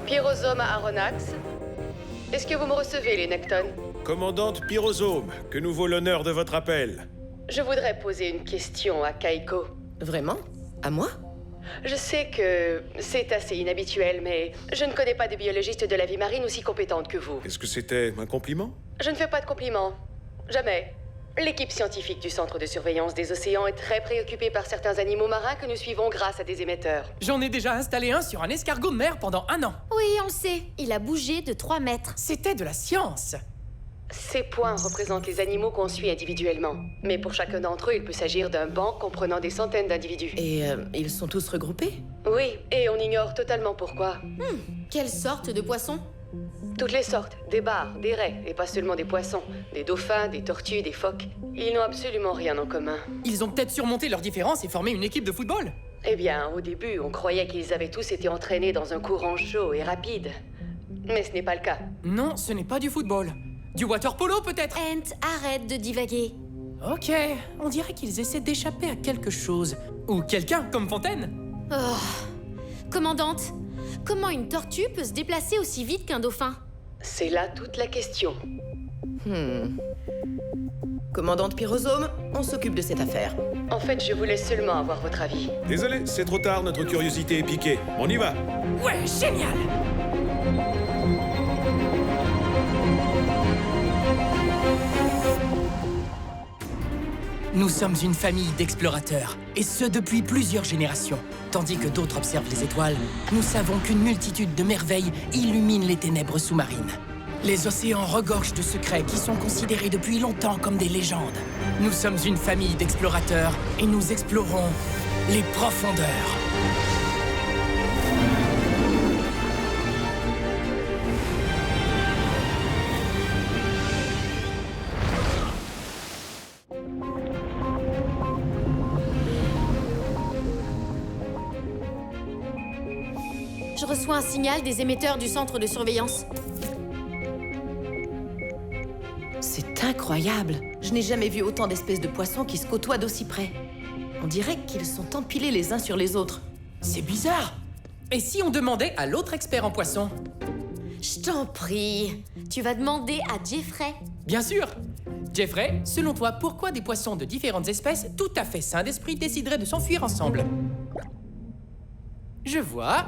Pyrosome à Aronnax. Est-ce que vous me recevez, les Necton? Commandante Pyrosome, que nous vaut l'honneur de votre appel? Je voudrais poser une question à Kaiko. Vraiment? À moi? Je sais que c'est assez inhabituel, mais je ne connais pas de biologiste de la vie marine aussi compétente que vous. Est-ce que c'était un compliment? Je ne fais pas de compliments. Jamais. L'équipe scientifique du Centre de surveillance des océans est très préoccupée par certains animaux marins que nous suivons grâce à des émetteurs. J'en ai déjà installé un sur un escargot de mer pendant 1 an. Oui, on le sait. Il a bougé de 3 mètres. C'était de la science. Ces points représentent les animaux qu'on suit individuellement. Mais pour chacun d'entre eux, il peut s'agir d'un banc comprenant des centaines d'individus. Et ils sont tous regroupés? Oui, et on ignore totalement pourquoi. Quelle sorte de poisson? Toutes les sortes, des bars, des raies, et pas seulement des poissons, des dauphins, des tortues, des phoques. Ils n'ont absolument rien en commun. Ils ont peut-être surmonté leurs différences et formé une équipe de football. Eh bien, au début, on croyait qu'ils avaient tous été entraînés dans un courant chaud et rapide. Mais ce n'est pas le cas. Non, ce n'est pas du football. Du water polo peut-être? Ant, arrête de divaguer. Ok, on dirait qu'ils essaient d'échapper à quelque chose. Ou quelqu'un, comme Fontaine. Commandante, comment une tortue peut se déplacer aussi vite qu'un dauphin? C'est là toute la question. Commandante Pyrosome, on s'occupe de cette affaire. En fait, je voulais seulement avoir votre avis. Désolé, c'est trop tard, notre curiosité est piquée. On y va! Ouais, génial! Nous sommes une famille d'explorateurs, et ce depuis plusieurs générations. Tandis que d'autres observent les étoiles, nous savons qu'une multitude de merveilles illumine les ténèbres sous-marines. Les océans regorgent de secrets qui sont considérés depuis longtemps comme des légendes. Nous sommes une famille d'explorateurs, et nous explorons les profondeurs. Je reçois un signal des émetteurs du centre de surveillance. C'est incroyable! Je n'ai jamais vu autant d'espèces de poissons qui se côtoient d'aussi près. On dirait qu'ils sont empilés les uns sur les autres. C'est bizarre! Et si on demandait à l'autre expert en poissons? Je t'en prie. Tu vas demander à Jeffrey. Bien sûr! Jeffrey, selon toi, pourquoi des poissons de différentes espèces, tout à fait sains d'esprit, décideraient de s'enfuir ensemble? Je vois.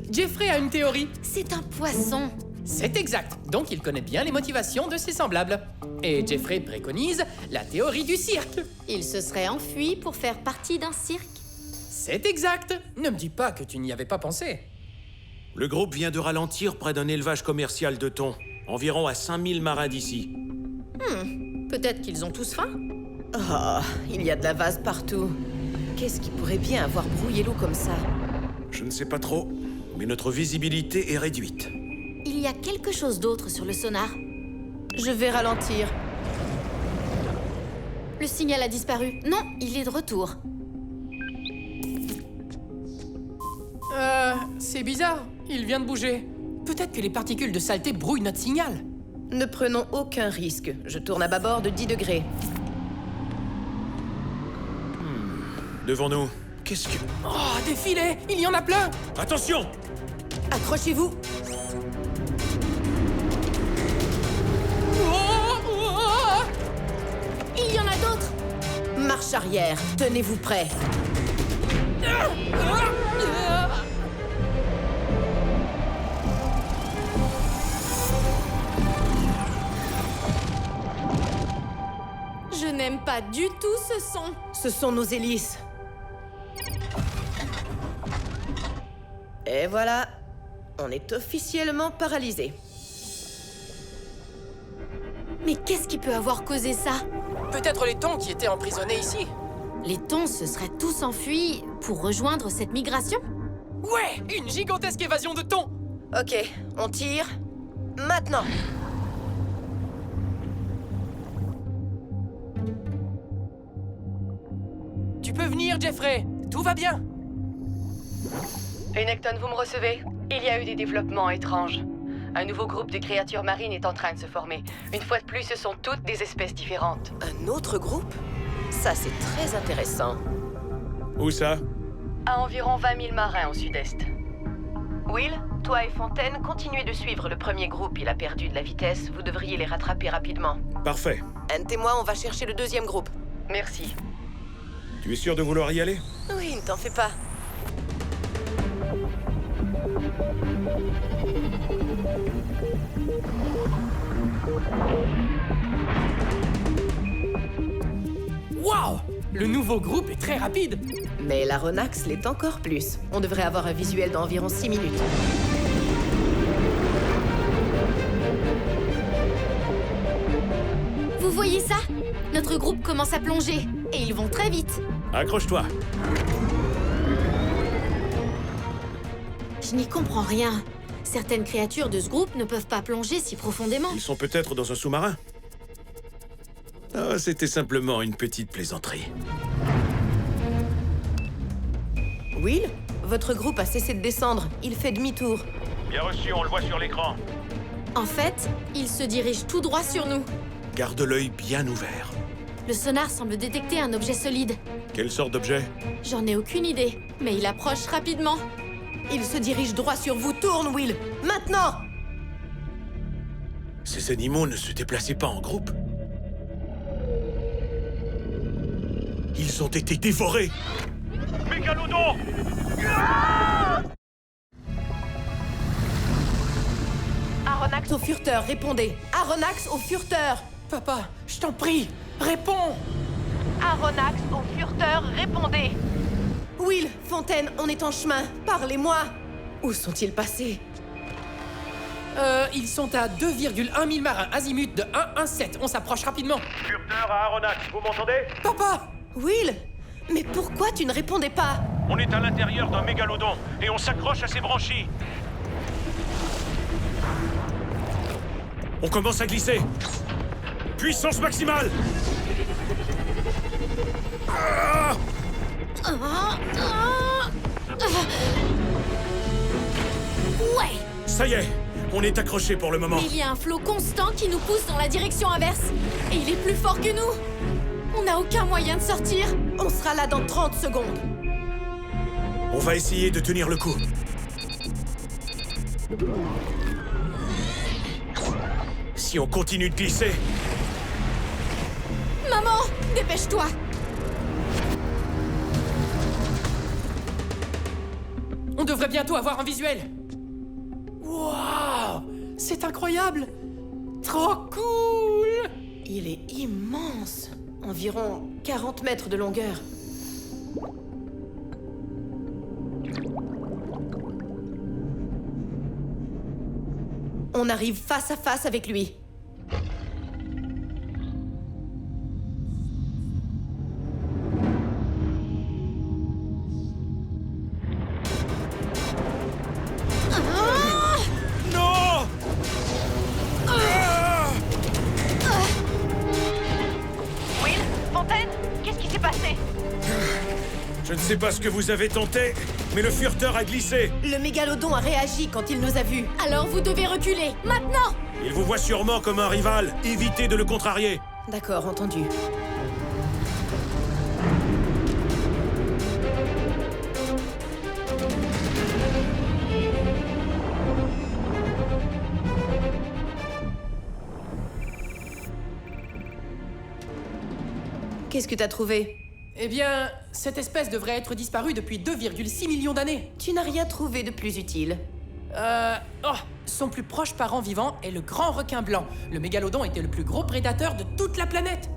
Jeffrey a une théorie. C'est un poisson. C'est exact. Donc il connaît bien les motivations de ses semblables. Et Jeffrey préconise la théorie du cirque. Il se serait enfui pour faire partie d'un cirque. C'est exact. Ne me dis pas que tu n'y avais pas pensé. Le groupe vient de ralentir près d'un élevage commercial de thon, environ à 5000 marins d'ici. Peut-être qu'ils ont tous faim. Oh, il y a de la vase partout. Qu'est-ce qui pourrait bien avoir brouillé l'eau comme ça? Je ne sais pas trop, mais notre visibilité est réduite. Il y a quelque chose d'autre sur le sonar. Je vais ralentir. Le signal a disparu. Non, il est de retour. C'est bizarre. Il vient de bouger. Peut-être que les particules de saleté brouillent notre signal. Ne prenons aucun risque. Je tourne à bâbord de 10 degrés. Devant nous, qu'est-ce que... Oh, des filets! Il y en a plein! Attention! Accrochez-vous! Il y en a d'autres. Marche arrière, tenez-vous prêts. Je n'aime pas du tout ce son. Ce sont nos hélices. Et voilà, on est officiellement paralysé. Mais qu'est-ce qui peut avoir causé ça? Peut-être les thons qui étaient emprisonnés ici. Les thons se seraient tous enfuis pour rejoindre cette migration? Ouais! Une gigantesque évasion de thons! Ok, on tire. Maintenant! Tu peux venir, Jeffrey! Tout va bien! Et Necton, vous me recevez? Il y a eu des développements étranges. Un nouveau groupe de créatures marines est en train de se former. Une fois de plus, ce sont toutes des espèces différentes. Un autre groupe? Ça, c'est très intéressant. Où ça? À environ 20 000 marins au sud-est. Will, toi et Fontaine, continuez de suivre le premier groupe. Il a perdu de la vitesse. Vous devriez les rattraper rapidement. Parfait. Ant et moi, on va chercher le deuxième groupe. Merci. Tu es sûr de vouloir y aller? Oui, ne t'en fais pas. Waouh! Le nouveau groupe est très rapide. Mais la Ronax l'est encore plus. On devrait avoir un visuel d'environ 6 minutes. Vous voyez ça? Notre groupe commence à plonger. Et ils vont très vite. Accroche-toi. Je n'y comprends rien. Certaines créatures de ce groupe ne peuvent pas plonger si profondément. Ils sont peut-être dans un sous-marin. Ah, c'était simplement une petite plaisanterie. Will, votre groupe a cessé de descendre. Il fait demi-tour. Bien reçu, on le voit sur l'écran. En fait, ils se dirigent tout droit sur nous. Garde l'œil bien ouvert. Le sonar semble détecter un objet solide. Quelle sorte d'objet? J'en ai aucune idée, mais il approche rapidement. Il se dirige droit sur vous. Tourne, Will! Maintenant! Ces animaux ne se déplaçaient pas en groupe. Ils ont été dévorés! Mégalodon! Aronnax au furteur, répondez! Aronnax au furteur! Papa, je t'en prie, réponds! Aronnax au furteur, répondez! Will, Fontaine, on est en chemin. Parlez-moi! Où sont-ils passés? Ils sont à 2,1 000 marins azimut de 117. On s'approche rapidement. Furteur à Aronnax, vous m'entendez? Papa! Will! Mais pourquoi tu ne répondais pas? On est à l'intérieur d'un mégalodon et on s'accroche à ses branchies. On commence à glisser. Puissance maximale! Ah! Ouais! Ça y est, on est accroché pour le moment. Mais il y a un flot constant qui nous pousse dans la direction inverse. Et il est plus fort que nous. On n'a aucun moyen de sortir. On sera là dans 30 secondes. On va essayer de tenir le coup. Si on continue de glisser, Maman, dépêche-toi. On devrait bientôt avoir un visuel. Waouh! C'est incroyable! Trop cool! Il est immense. Environ 40 mètres de longueur. On arrive face à face avec lui. non! Will, Fontaine, qu'est-ce qui s'est passé? Je ne sais pas ce que vous avez tenté, mais le furteur a glissé. Le mégalodon a réagi quand il nous a vus. Alors vous devez reculer, maintenant! Il vous voit sûrement comme un rival. Évitez de le contrarier. D'accord, entendu. Qu'est-ce que t'as trouvé? Eh bien, cette espèce devrait être disparue depuis 2,6 millions d'années. Tu n'as rien trouvé de plus utile. Son plus proche parent vivant est le grand requin blanc. Le mégalodon était le plus gros prédateur de toute la planète.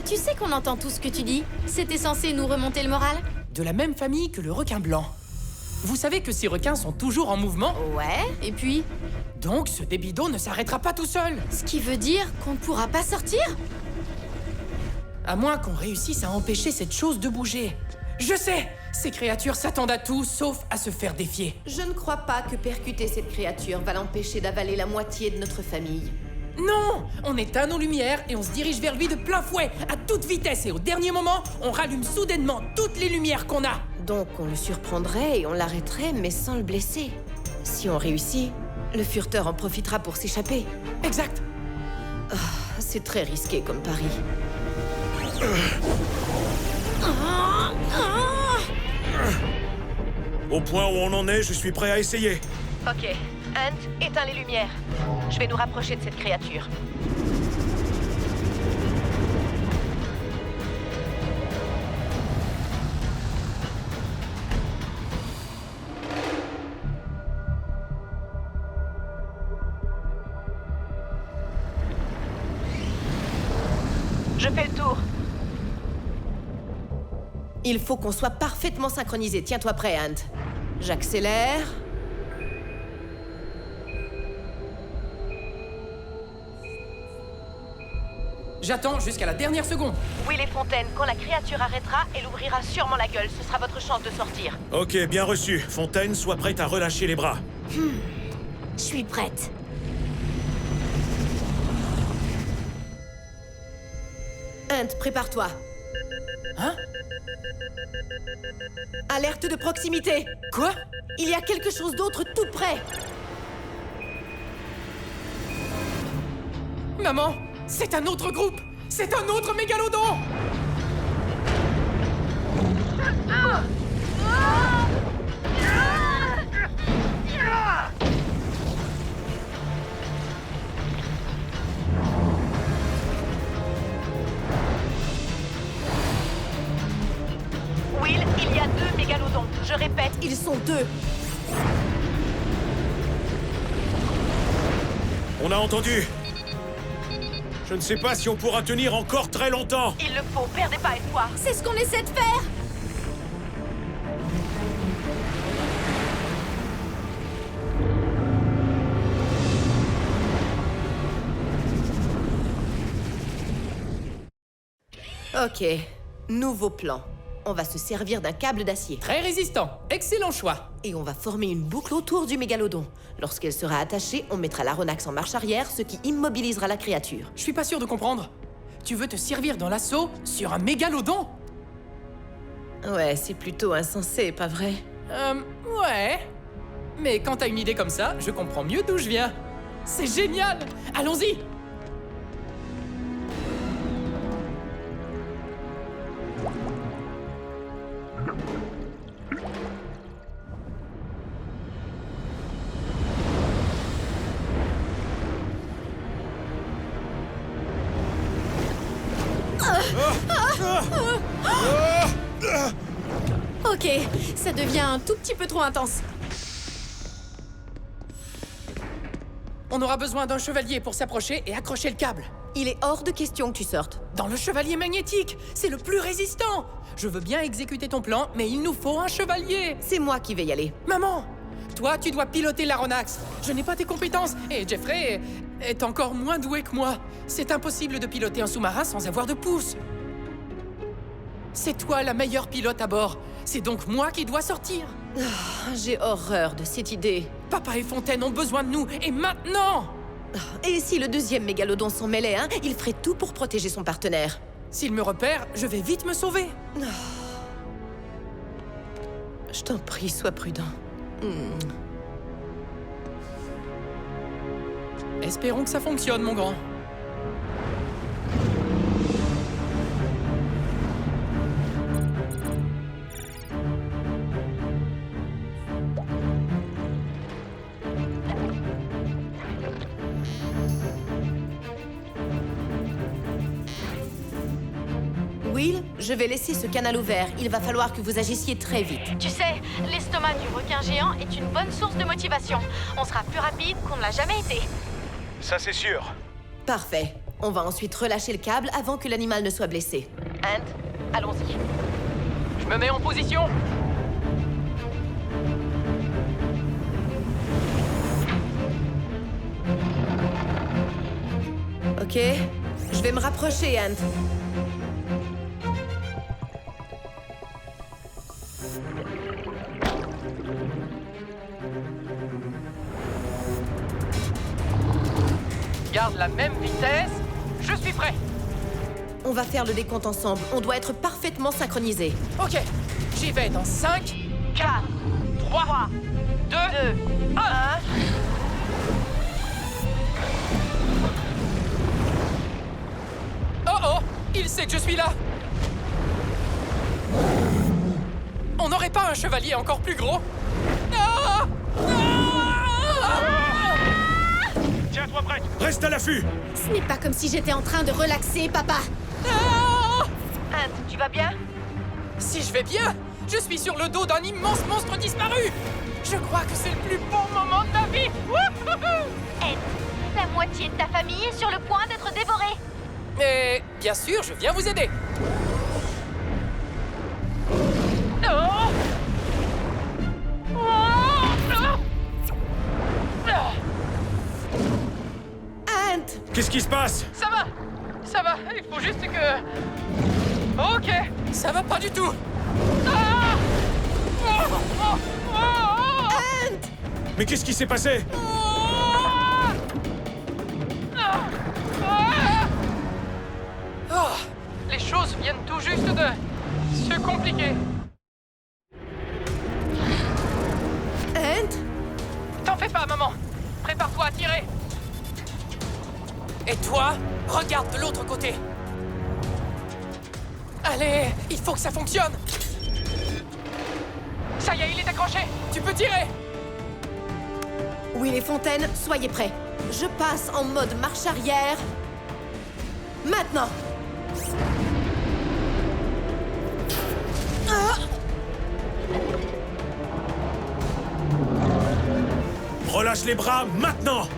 Tu sais qu'on entend tout ce que tu dis. C'était censé nous remonter le moral? De la même famille que le requin blanc. Vous savez que ces requins sont toujours en mouvement? Ouais, et puis? Donc ce débit d'eau ne s'arrêtera pas tout seul. Ce qui veut dire qu'on ne pourra pas sortir? À moins qu'on réussisse à empêcher cette chose de bouger. Je sais! Ces créatures s'attendent à tout, sauf à se faire défier. Je ne crois pas que percuter cette créature va l'empêcher d'avaler la moitié de notre famille. Non! On éteint nos lumières et on se dirige vers lui de plein fouet, à toute vitesse, et au dernier moment, on rallume soudainement toutes les lumières qu'on a. Donc on le surprendrait et on l'arrêterait, mais sans le blesser. Si on réussit, le furteur en profitera pour s'échapper. Exact. C'est très risqué comme pari. Au point où on en est, je suis prêt à essayer. Ok. Hunt, éteins les lumières. Je vais nous rapprocher de cette créature. Je fais le tour. Il faut qu'on soit parfaitement synchronisés. Tiens-toi prêt, Hunt. J'accélère. J'attends jusqu'à la dernière seconde. Will et Fontaine, quand la créature arrêtera, elle ouvrira sûrement la gueule. Ce sera votre chance de sortir. Ok, bien reçu. Fontaine, sois prête à relâcher les bras. Je suis prête. Hunt, prépare-toi. Hein? Alerte de proximité. Quoi? Il y a quelque chose d'autre tout près. Maman, c'est un autre groupe! C'est un autre mégalodon! Will, il y a 2 mégalodons. Je répète, ils sont 2. On a entendu. Je ne sais pas si on pourra tenir encore très longtemps. Il le faut, perdez pas espoir. C'est ce qu'on essaie de faire. Ok, nouveau plan. On va se servir d'un câble d'acier. Très résistant. Excellent choix. Et on va former une boucle autour du mégalodon. Lorsqu'elle sera attachée, on mettra l'aronax en marche arrière, ce qui immobilisera la créature. Je suis pas sûr de comprendre. Tu veux te servir dans l'assaut sur un mégalodon? Ouais, c'est plutôt insensé, pas vrai? Ouais. Mais quand t'as une idée comme ça, je comprends mieux d'où je viens. C'est génial! Allons-y! Ok, ça devient un tout petit peu trop intense. On aura besoin d'un chevalier pour s'approcher et accrocher le câble. Il est hors de question que tu sortes. Dans le chevalier magnétique, c'est le plus résistant. Je veux bien exécuter ton plan, mais il nous faut un chevalier. C'est moi qui vais y aller. Maman, toi, tu dois piloter l'aronax. Je n'ai pas tes compétences, et Jeffrey est encore moins doué que moi. C'est impossible de piloter un sous-marin sans avoir de pouce. C'est toi la meilleure pilote à bord. C'est donc moi qui dois sortir. J'ai horreur de cette idée. Papa et Fontaine ont besoin de nous, et maintenant! Et si le 2e mégalodon s'en mêlait, hein, il ferait tout pour protéger son partenaire. S'il me repère, je vais vite me sauver. Je t'en prie, sois prudent. Espérons que ça fonctionne, mon grand. Will, je vais laisser ce canal ouvert. Il va falloir que vous agissiez très vite. Tu sais, l'estomac du requin géant est une bonne source de motivation. On sera plus rapide qu'on ne l'a jamais été. Ça, c'est sûr. Parfait. On va ensuite relâcher le câble avant que l'animal ne soit blessé. Hunt, allons-y. Je me mets en position. Ok, je vais me rapprocher, Hunt. Garde la même vitesse. Je suis prêt. On va faire le décompte ensemble. On doit être parfaitement synchronisés. Ok, j'y vais dans 5, 4, 3, 2, 1. Oh oh, il sait que je suis là. On n'aurait pas un chevalier encore plus gros? Ah! Tiens-toi prête! Reste à l'affût! Ce n'est pas comme si j'étais en train de relaxer, papa. Ant, tu vas bien? Si je vais bien, je suis sur le dos d'un immense monstre disparu. Je crois que c'est le plus beau moment de ma vie. Wouhou! Ed, la moitié de ta famille est sur le point d'être dévorée. Mais bien sûr, je viens vous aider. Oh! Ant! Qu'est-ce qui se passe? Ça va, il faut juste que... Ok, ça va pas du tout. Ah! Mais qu'est-ce qui s'est passé? Oh, les choses viennent tout juste de se compliquer. Ant? T'en fais pas, maman. Prépare-toi à tirer. Et toi, regarde de l'autre côté. Allez, il faut que ça fonctionne. Ça y est, il est accroché. Tu peux tirer. Will et Fontaine, soyez prêts. Je passe en mode marche arrière. Maintenant! Relâche les bras, maintenant!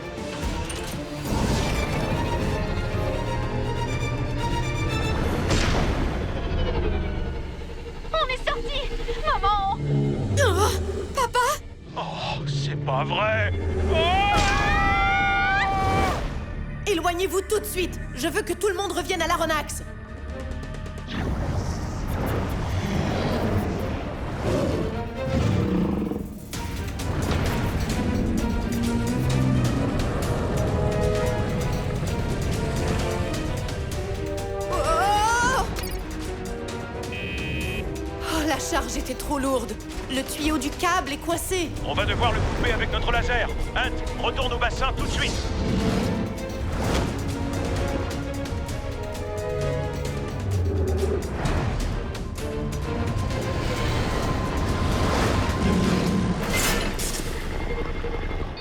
On est sortis. Maman. Oh, papa? Oh, c'est pas vrai! Éloignez-vous tout de suite. Je veux que tout le monde revienne à l'Aronax. La charge était trop lourde. Le tuyau du câble est coincé. On va devoir le couper avec notre laser. Ant, retourne au bassin tout de suite.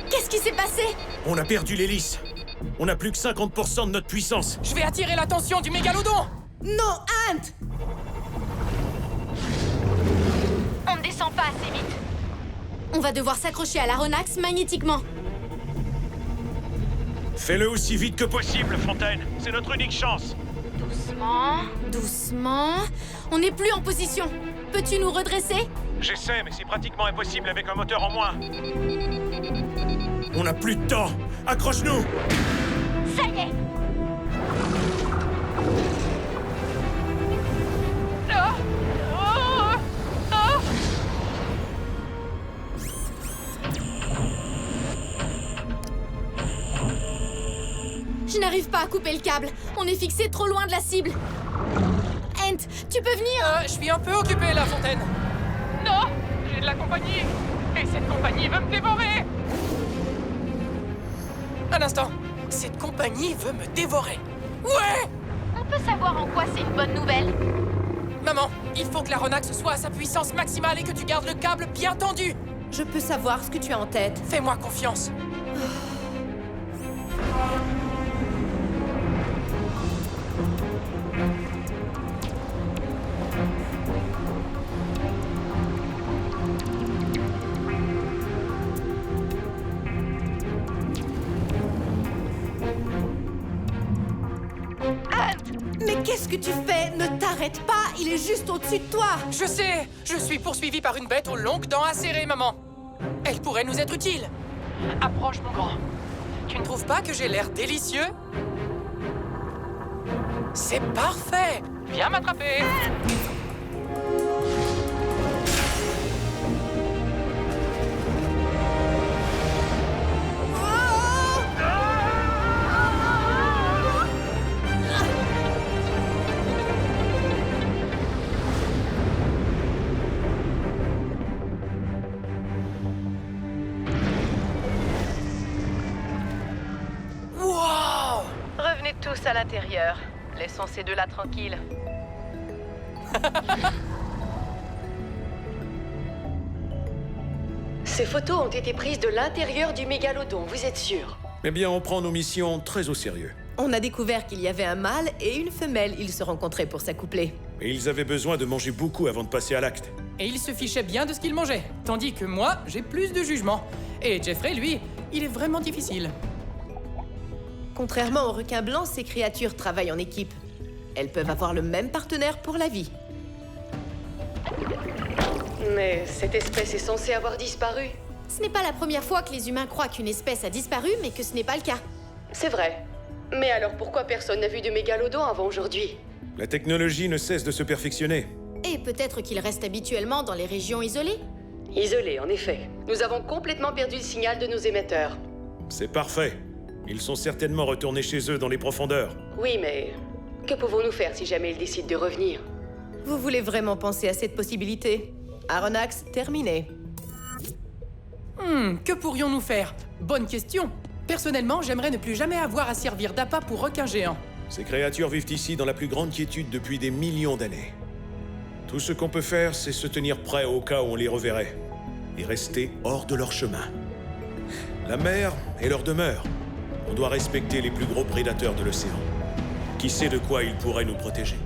Qu'est-ce qui s'est passé? On a perdu l'hélice. On n'a plus que 50% de notre puissance. Je vais attirer l'attention du mégalodon. Non, Ant! On ne descend pas assez vite. On va devoir s'accrocher à l'aronax magnétiquement. Fais-le aussi vite que possible, Fontaine. C'est notre unique chance. Doucement. Doucement. On n'est plus en position. Peux-tu nous redresser? J'essaie, mais c'est pratiquement impossible avec un moteur en moins. On n'a plus de temps. Accroche-nous! Ça y est. Je n'arrive pas à couper le câble. On est fixé trop loin de la cible. Ant, tu peux venir? Je suis un peu occupé, la Fontaine. Non, j'ai de la compagnie. Et cette compagnie veut me dévorer. Un instant. Cette compagnie veut me dévorer. Ouais! On peut savoir en quoi c'est une bonne nouvelle. Maman, il faut que l'aronax soit à sa puissance maximale et que tu gardes le câble bien tendu. Je peux savoir ce que tu as en tête. Fais-moi confiance. Mais qu'est-ce que tu fais? Ne t'arrête pas, il est juste au-dessus de toi. Je sais, je suis poursuivi par une bête aux longues dents acérées, maman. Elle pourrait nous être utile. Approche, mon grand. Tu ne trouves pas que j'ai l'air délicieux? C'est parfait. Viens m'attraper. Revenez tous à l'intérieur. Laissons ces deux-là tranquilles. Ces photos ont été prises de l'intérieur du mégalodon, vous êtes sûr? Eh bien, on prend nos missions très au sérieux. On a découvert qu'il y avait un mâle et une femelle. Ils se rencontraient pour s'accoupler. Et ils avaient besoin de manger beaucoup avant de passer à l'acte. Et il se fichait bien de ce qu'il mangeait. Tandis que moi, j'ai plus de jugement. Et Jeffrey, lui, il est vraiment difficile. Contrairement aux requins blancs, ces créatures travaillent en équipe. Elles peuvent avoir le même partenaire pour la vie. Mais cette espèce est censée avoir disparu. Ce n'est pas la première fois que les humains croient qu'une espèce a disparu, mais que ce n'est pas le cas. C'est vrai. Mais alors pourquoi personne n'a vu de mégalodon avant aujourd'hui? La technologie ne cesse de se perfectionner. Et peut-être qu'ils restent habituellement dans les régions isolées. Isolé, en effet. Nous avons complètement perdu le signal de nos émetteurs. C'est parfait. Ils sont certainement retournés chez eux dans les profondeurs. Oui, mais que pouvons-nous faire si jamais ils décident de revenir? Vous voulez vraiment penser à cette possibilité? Aronnax, terminé. Que pourrions-nous faire? Bonne question. Personnellement, j'aimerais ne plus jamais avoir à servir d'appât pour requins géants. Ces créatures vivent ici dans la plus grande quiétude depuis des millions d'années. Tout ce qu'on peut faire, c'est se tenir prêt au cas où on les reverrait. Et rester hors de leur chemin. La mer est leur demeure. On doit respecter les plus gros prédateurs de l'océan. Qui sait de quoi ils pourraient nous protéger?